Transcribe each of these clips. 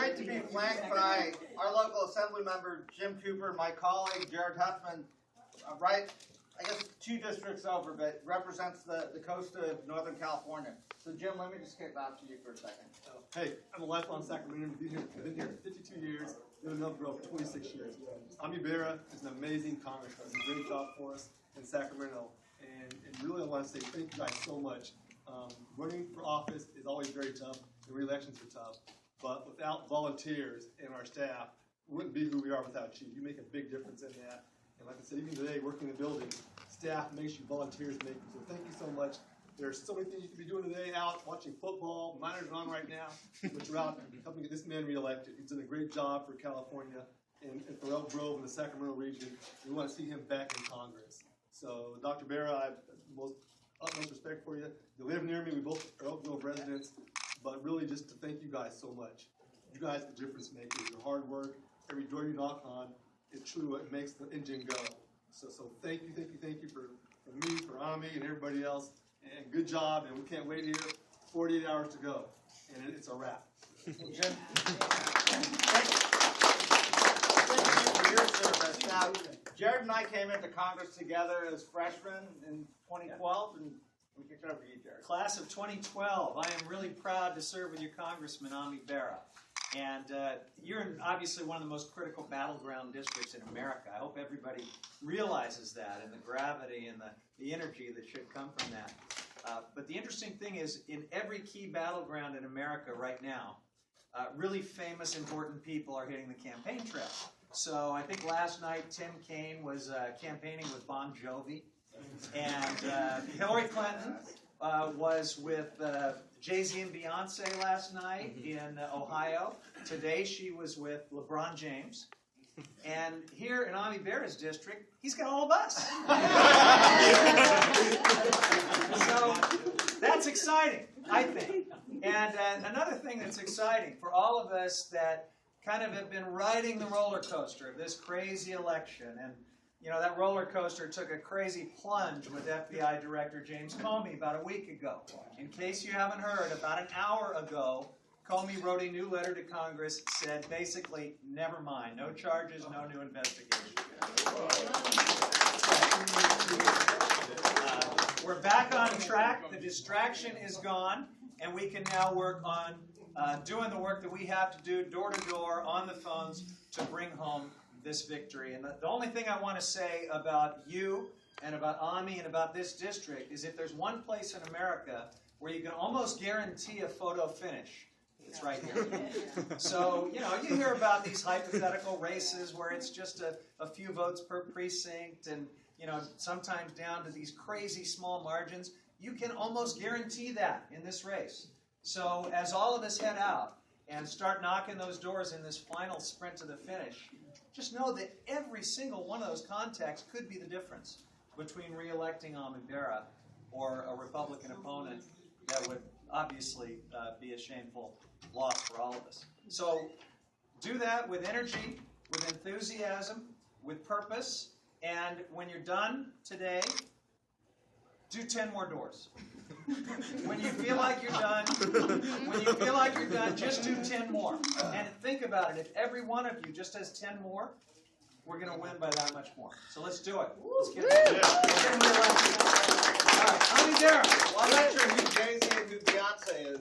great to be flanked by our local assembly member, Jim Cooper, my colleague, Jared Huffman, right, I guess 2 districts over, but represents the coast of Northern California. So, Jim, let me just kick back to you for a second. Hey, I'm a lifelong Sacramento. I've been here 52 years, lived in Elk Grove for 26 years. Bera is an amazing congressman. Does a great job for us in Sacramento. And really, I want to say thank you guys so much. Running for office is always very tough. The re-elections are tough. But without volunteers and our staff, we wouldn't be who we are without you. You make a big difference in that. And like I said, even today, working in the building, staff makes you, volunteers make you. So thank you so much. There's so many things you could be doing today, out watching football. Minors are on right now, but you're out helping get this man reelected. He's done a great job for California and for Elk Grove and the Sacramento region. We want to see him back in Congress. So, Dr. Bera, I have the utmost respect for you. You live near me. We both are Elk Grove residents. But really, just to thank you guys so much. You guys are the difference makers. Your hard work, every door you knock on, it's true. It makes the engine go. So thank you for me, for Ami, and everybody else. And good job, and we can't wait here. 48 hours to go, and it's a wrap. Jim, thank you for your service. Now, Jared and I came into Congress together as freshmen in 2012, and we kicked it over to you, Jared. Class of 2012. I am really proud to serve with your Congressman, Bera. And you're in obviously one of the most critical battleground districts in America. I hope everybody realizes that and the gravity and the energy that should come from that. But the interesting thing is, in every key battleground in America right now, really famous, important people are hitting the campaign trail. So I think last night Tim Kaine was campaigning with Bon Jovi, and Hillary Clinton was with Jay-Z and Beyonce last night in Ohio. Today she was with LeBron James. And here in Ami Bera's district, he's got all of us. So that's exciting, I think. And another thing that's exciting for all of us that kind of have been riding the roller coaster of this crazy election, and you know, that roller coaster took a crazy plunge with FBI Director James Comey about a week ago. In case you haven't heard, about an hour ago, Comey wrote a new letter to Congress, said basically, never mind, no charges, no new investigation. We're back on track, the distraction is gone, and we can now work on doing the work that we have to do door to door on the phones to bring home this victory. And the only thing I want to say about you and about Ami and about this district is if there's one place in America where you can almost guarantee a photo finish, it's right here. So, you know, you hear about these hypothetical races where it's just a few votes per precinct and, you know, sometimes down to these crazy small margins. You can almost guarantee that in this race. So as all of us head out and start knocking those doors in this final sprint to the finish, just know that every single one of those contacts could be the difference between re-electing Ami Bera or a Republican opponent that would obviously be a shameful loss for all of us. So do that with energy, with enthusiasm, with purpose, and when you're done today, do 10 more doors. When you feel like you're done, just do 10 more. And think about it, if every one of you just has 10 more, we're going to win by that much more. So let's do it. Let's get it. All right, Ami Bera. Well, I'm not sure who Jay-Z and who Beyonce is.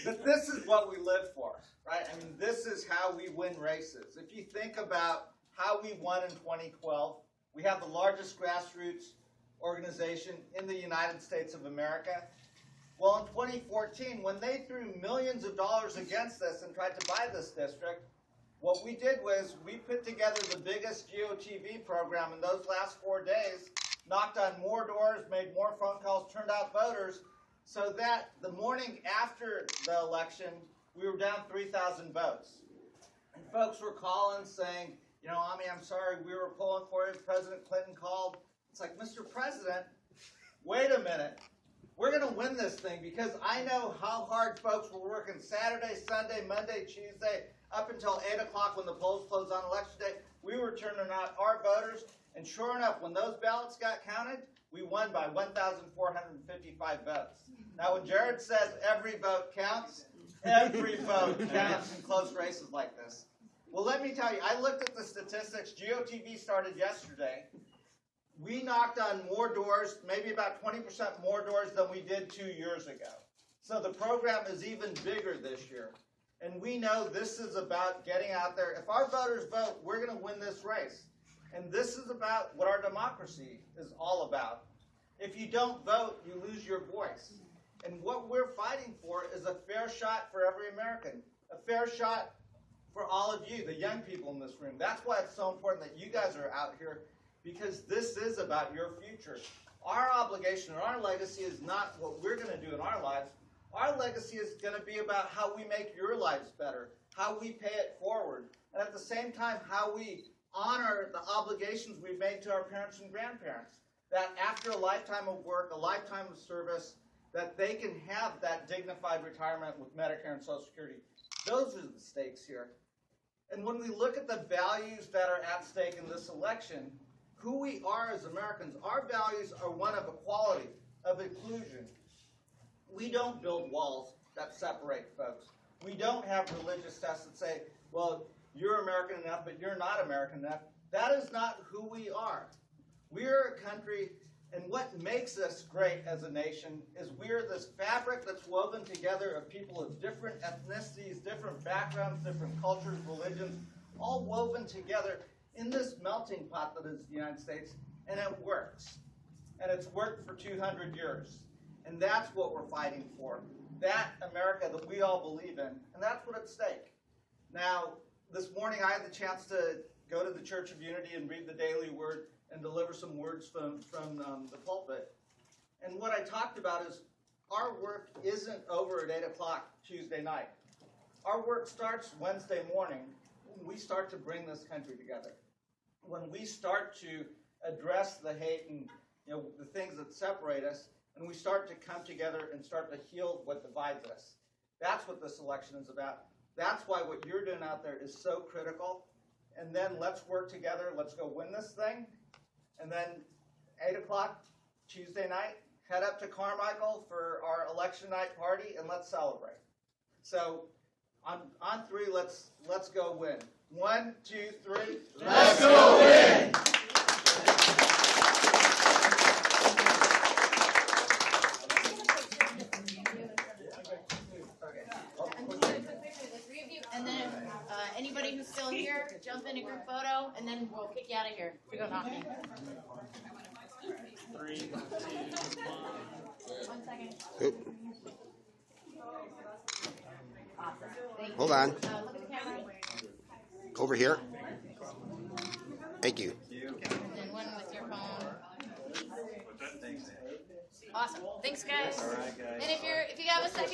But this is what we live for, right? I mean, this is how we win races. If you think about how we won in 2012, we have the largest grassroots organization in the United States of America. Well, in 2014, when they threw millions of dollars against us and tried to buy this district, what we did was we put together the biggest GOTV program in those last 4 days, knocked on more doors, made more phone calls, turned out voters, so that the morning after the election, we were down 3,000 votes. And folks were calling saying, you know, Ami, I'm sorry, we were pulling for you. President Clinton called. It's like, Mr. President, wait a minute. We're going to win this thing because I know how hard folks were working Saturday, Sunday, Monday, Tuesday, up until 8 o'clock when the polls closed on Election Day. We were turning out our voters, and sure enough, when those ballots got counted, we won by 1,455 votes. Now, when Jared says every vote counts, Every vote counts in close races like this. Well, let me tell you, I looked at the statistics. GOTV started yesterday. We knocked on more doors, maybe about 20% more doors than we did 2 years ago. So the program is even bigger this year. And we know this is about getting out there. If our voters vote, we're going to win this race. And this is about what our democracy is all about. If you don't vote, you lose your voice. And what we're fighting for is a fair shot for every American, a fair shot for all of you, the young people in this room. That's why it's so important that you guys are out here, because this is about your future. Our obligation and our legacy is not what we're going to do in our lives. Our legacy is going to be about how we make your lives better, how we pay it forward, and at the same time, how we honor the obligations we've made to our parents and grandparents. That after a lifetime of work, a lifetime of service, that they can have that dignified retirement with Medicare and Social Security. Those are the stakes here. And when we look at the values that are at stake in this election, who we are as Americans, our values are one of equality, of inclusion. We don't build walls that separate folks. We don't have religious tests that say, well, you're American enough, but you're not American enough. That is not who we are. We're a country, and what makes us great as a nation is we're this fabric that's woven together of people of different ethnicities, different backgrounds, different cultures, religions, all woven together in this melting pot that is the United States, and it works. And it's worked for 200 years. And that's what we're fighting for. That America that we all believe in, and that's what's at stake. Now, this morning I had the chance to go to the Church of Unity and read the Daily Word and deliver some words from the pulpit. And what I talked about is our work isn't over at 8 o'clock Tuesday night. Our work starts Wednesday morning when we start to bring this country together. When we start to address the hate and the things that separate us, and we start to come together and start to heal what divides us. That's what this election is about. That's why what you're doing out there is so critical. And then let's work together. Let's go win this thing. And then 8 o'clock Tuesday night, head up to Carmichael for our election night party, and let's celebrate. So on three, let's go win. 1, 2, 3. Let's go win! And then anybody who's still here, jump in a group photo, and then we'll kick you out of here. We go knocking. 3, 2, 1. 1 second. Oop. Awesome. Thank you. Hold on. Look at the camera. Over here. Thank you. And then one with your phone. Awesome. Thanks, guys. All right, guys. And if you have a second.